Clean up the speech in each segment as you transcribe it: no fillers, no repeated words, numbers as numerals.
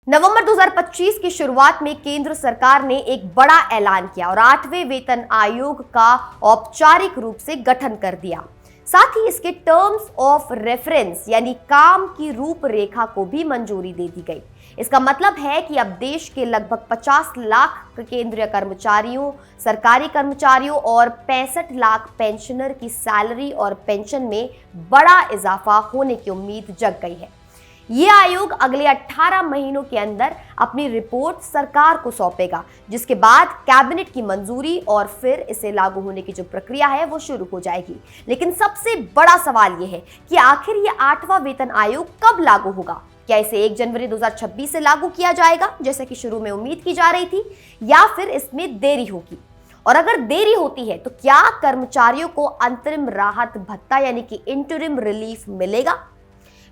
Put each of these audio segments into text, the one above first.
नवंबर 2025 की शुरुआत में केंद्र सरकार ने एक बड़ा ऐलान किया और 8वें वेतन आयोग का औपचारिक रूप से गठन कर दिया। साथ ही इसके टर्म्स ऑफ रेफरेंस यानी काम की रूपरेखा को भी मंजूरी दे दी गई। इसका मतलब है कि अब देश के लगभग 50 लाख केंद्रीय कर्मचारियों, सरकारी कर्मचारियों और 65 लाख पेंशनर की सैलरी और पेंशन में बड़ा इजाफा होने की उम्मीद जग गई है। ये आयोग अगले 18 महीनों के अंदर अपनी रिपोर्ट सरकार को सौंपेगा, जिसके बाद कैबिनेट की मंजूरी और फिर इसे लागू होने की जो प्रक्रिया है वो शुरू हो जाएगी। लेकिन सबसे बड़ा सवाल ये है कि आखिर ये 8वां वेतन आयोग कब लागू होगा? क्या इसे 1 जनवरी 2026 से लागू किया जाएगा जैसे कि शुरू में उम्मीद की जा रही थी, या फिर इसमें देरी होगी? और अगर देरी होती है तो क्या कर्मचारियों को अंतरिम राहत भत्ता यानी कि इंटरिम रिलीफ मिलेगा?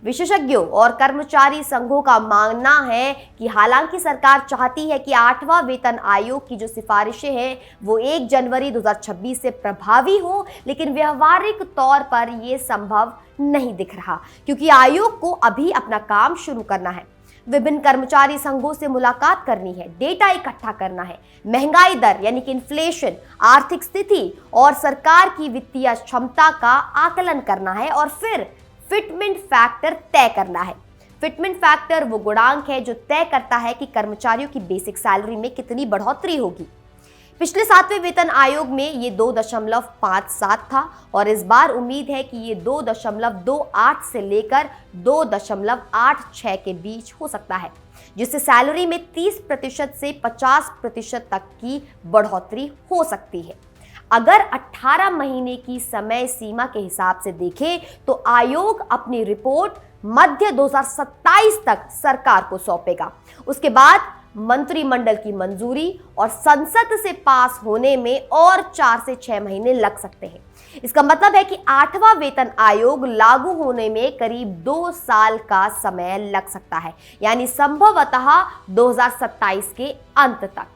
विशेषज्ञों और कर्मचारी संघों का मानना है कि हालांकि सरकार चाहती है कि 8वां वेतन आयोग की जो सिफारिशें हैं वो 1 जनवरी 2026 से प्रभावी हो, लेकिन व्यवहारिक तौर पर यह संभव नहीं दिख रहा, क्योंकि आयोग को अभी अपना काम शुरू करना है। विभिन्न कर्मचारी संघों से मुलाकात करनी है, डेटा इकट्ठा करना है, महंगाई दर यानी कि इन्फ्लेशन, आर्थिक स्थिति और सरकार की वित्तीय क्षमता का आकलन करना है और फिर फिटमेंट फैक्टर तय करना है। फिटमेंट फैक्टर वो गुणांक है जो तय करता है कि कर्मचारियों की बेसिक सैलरी में कितनी बढ़ोतरी होगी। पिछले 7वें वेतन आयोग में ये 2.57 था और इस बार उम्मीद है कि ये 2.28 से लेकर 2.86 के बीच हो सकता है, जिससे सैलरी में 30% से 50% तक की बढ़ोतरी हो सकती है। अगर 18 महीने की समय सीमा के हिसाब से देखें तो आयोग अपनी रिपोर्ट मध्य 2027 तक सरकार को सौंपेगा। उसके बाद मंत्रिमंडल की मंजूरी और संसद से पास होने में और 4 से 6 महीने लग सकते हैं। इसका मतलब है कि 8वां वेतन आयोग लागू होने में करीब 2 साल का समय लग सकता है, यानी संभवतः 2027 के अंत तक।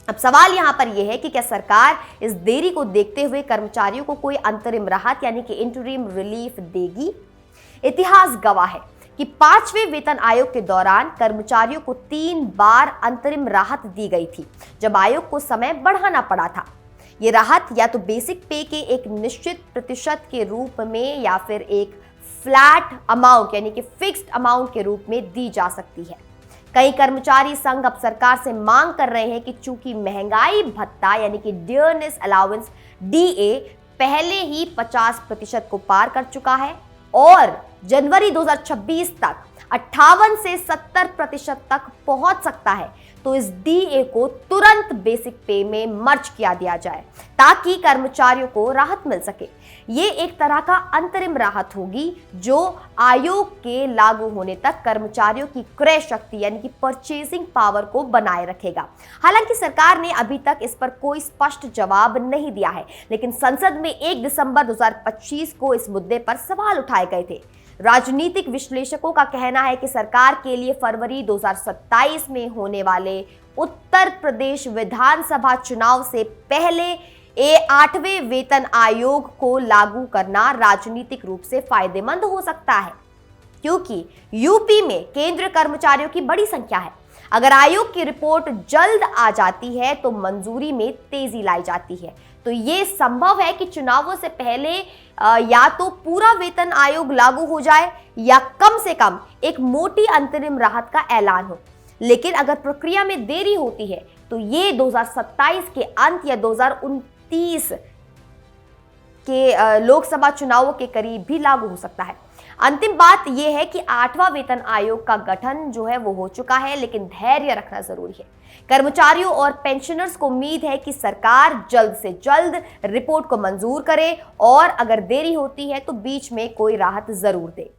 अब सवाल यहां पर यह है कि क्या सरकार इस देरी को देखते हुए कर्मचारियों को कोई अंतरिम राहत यानी कि इंटरिम रिलीफ देगी? इतिहास गवाह है कि 5वें वेतन आयोग के दौरान कर्मचारियों को 3 बार अंतरिम राहत दी गई थी, जब आयोग को समय बढ़ाना पड़ा था। यह राहत या तो बेसिक पे के एक निश्चित प्रतिशत के रूप में या फिर एक फ्लैट अमाउंट यानी कि फिक्स्ड अमाउंट के रूप में दी जा सकती है। कई कर्मचारी संघ अब सरकार से मांग कर रहे हैं कि चूंकि महंगाई भत्ता यानी कि डियरनेस अलाउंस डीए पहले ही 50% को पार कर चुका है और जनवरी 2026 तक 58 से 70% तक पहुंच सकता है, तो इस डीए को तुरंत बेसिक पे में मर्ज किया दिया जाए ताकि कर्मचारियों को राहत मिल सके। ये एक तरह का अंतरिम राहत होगी जो आयोग के लागू होने तक कर्मचारियों की क्रय शक्ति यानी कि परचेसिंग पावर को बनाए रखेगा। हालांकि सरकार ने अभी तक इस पर कोई स्पष्ट जवाब नहीं दिया है, लेकिन संसद में 1 दिसंबर 2025 को इस मुद्दे पर सवाल उठाए गए थे। राजनीतिक विश्लेषकों का कहना है कि सरकार के लिए फरवरी 2027 में होने वाले उत्तर प्रदेश विधानसभा चुनाव से पहले 8वें वेतन आयोग को लागू करना राजनीतिक रूप से फायदेमंद हो सकता है, क्योंकि यूपी में केंद्रीय कर्मचारियों की बड़ी संख्या है। अगर आयोग की रिपोर्ट जल्द आ जाती है तो मंजूरी में तेजी लाई जाती है, तो ये संभव है कि चुनावों से पहले या तो पूरा वेतन आयोग लागू हो जाए या कम से कम एक मोटी अंतरिम राहत का ऐलान हो। लेकिन अगर प्रक्रिया में देरी होती है तो ये 2027 के अंत या 2029 के लोकसभा चुनावों के करीब भी लागू हो सकता है। अंतिम बात यह है कि 8वां वेतन आयोग का गठन जो है वो हो चुका है, लेकिन धैर्य रखना जरूरी है। कर्मचारियों और पेंशनर्स को उम्मीद है कि सरकार जल्द से जल्द रिपोर्ट को मंजूर करे और अगर देरी होती है तो बीच में कोई राहत जरूर दे।